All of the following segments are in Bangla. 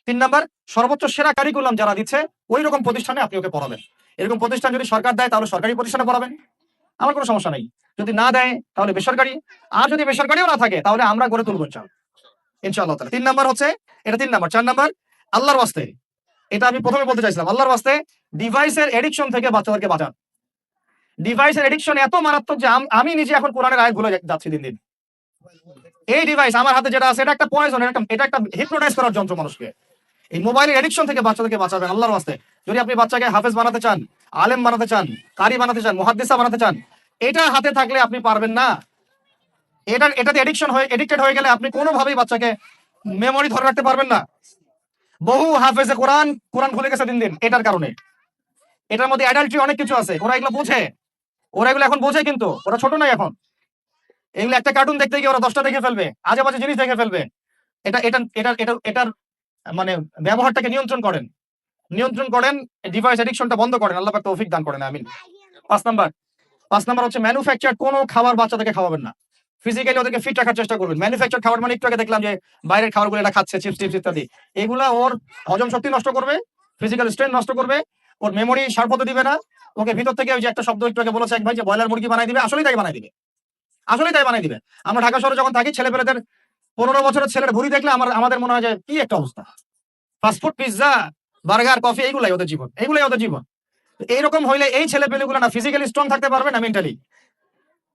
3 নাম্বার, সর্বোচ্চ সেরা কারিকুলাম যারা দিচ্ছে ওই রকম প্রতিষ্ঠানে আপনি ওকে পড়াবেন। এরকম প্রতিষ্ঠান যদি সরকার দেয় তাহলে সরকারি প্রতিষ্ঠানে পড়াবেন, আমার কোনো সমস্যা নেই। যদি না দেয় তাহলে বেসরকারি, আর যদি বেসরকারিও না থাকে তাহলে আমরা গড়ে তুলবো ইনশাআল্লাহ তাআলা। 3 নাম্বার হচ্ছে, এটা 3 নাম্বার। 4 নাম্বার, আল্লাহর ওয়াস্তে, এটা আমি প্রথমে বলতে চাইছিলাম, আল্লাহর ওয়াস্তে ডিভাইসের এডিকশন থেকে বাচ্চাদেরকে বাঁচান। ডিভাইসের এডিকশন এত মারাত্মক যে আমি নিজে এখন কোরআনের আয়াত ভুলে যাচ্ছি দিন দিন। এই ডিভাইস আমার হাতে যেটা আছে এটা একটা পয়জন, এটা একটা হিপনোটাইজ করার যন্ত্র মানুষকে। এই মোবাইলের এডিকশন থেকে বাচ্চাদেরকে বাঁচাবেন আল্লাহর ওয়াস্তে। যদি আপনি বাচ্চাকে হাফেজ বানাতে চান, আলেম বানাতে চান, কারি বানাতে চান, মুহাদ্দিসা বানাতে চান, এটা হাতে থাকলে আপনি পারবেন না। এটাতে এডিক্টেড হয়ে গেলে আপনি কোনোভাবেই বাচ্চাকে মেমোরি ধরে রাখতে পারবেন না। বহু হাফেজে কোরআন ভুলে গেছে দিন দিন এটার কারণে। এটার মধ্যে অ্যাডাল্ট্রি অনেক কিছু আছে, ওরা এগুলো বোঝে, ওরা এগুলো এখন বোঝে, কিন্তু ওরা ছোট নাই এখন। এগুলো একটা কার্টুন দেখতে গিয়ে ওরা 10টা দেখে ফেলবে, আজে বাজে জিনিস দেখে ফেলবে। এটার মানে ব্যবহারটাকে নিয়ন্ত্রণ করেন, ডিভাইস এডিকশনটা বন্ধ করেন, আল্লাহ পাক তৌফিক দান করেন, আমিন। 5 নাম্বার হচ্ছে ম্যানুফ্যাকচার কোনো খাবার বাচ্চাদেরকে খাওয়াবেন না। ফিজিক্যালি ওদেরকে ফিট রাখার চেষ্টা করবেন। ম্যানুফ্যাকচার খাবার মানে একটু আগে দেখলাম যে বাইরের খাবারগুলো এটা খাচ্ছে, চিপস ইত্যাদি, এগুলা ওর হজম শক্তি নষ্ট করবে, ফিজিক্যাল স্ট্রেংথ নষ্ট করবে, ওর মেমোরি শার্প হতে দিবে না। ওকে ভিতর থেকে ওই যে একটা শব্দ একটু আগে বলেছে এক ভাই যে ব্রয়লার মুরগি বানাই দিবে, আসলেই তাই বানাই দিবে। আমরা ঢাকা শহরে যখন থাকি, ছেলেপেলেদের 15 বছরের ছেলের ভুঁড়ি দেখলে আমাদের মনে হয় যে কি একটা অবস্থা। ফাস্টফুড, পিৎজা, বার্গার, কফি, এগুলাই ওদের জীবন। এইরকম হইলে এই ছেলেপেলেগুলো না ফিজিক্যালি স্ট্রং থাকতে পারবে না মেন্টালি।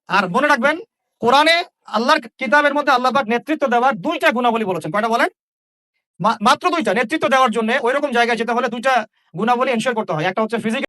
আর মনে রাখবেন, কোরআনে আল্লাহর কিতাবের মধ্যে আল্লাহ পাক নেতৃত্ব দেওয়ার 2টা গুণাবলী বলেছেন। কয়টা বলেন? মাত্র 2টা। নেতৃত্ব দেওয়ার জন্য ওইরকম জায়গায় যেতে হলে 2টা গুণাবলী এনশিওর করতে হয়। একটা হচ্ছে ফিজিক্যাল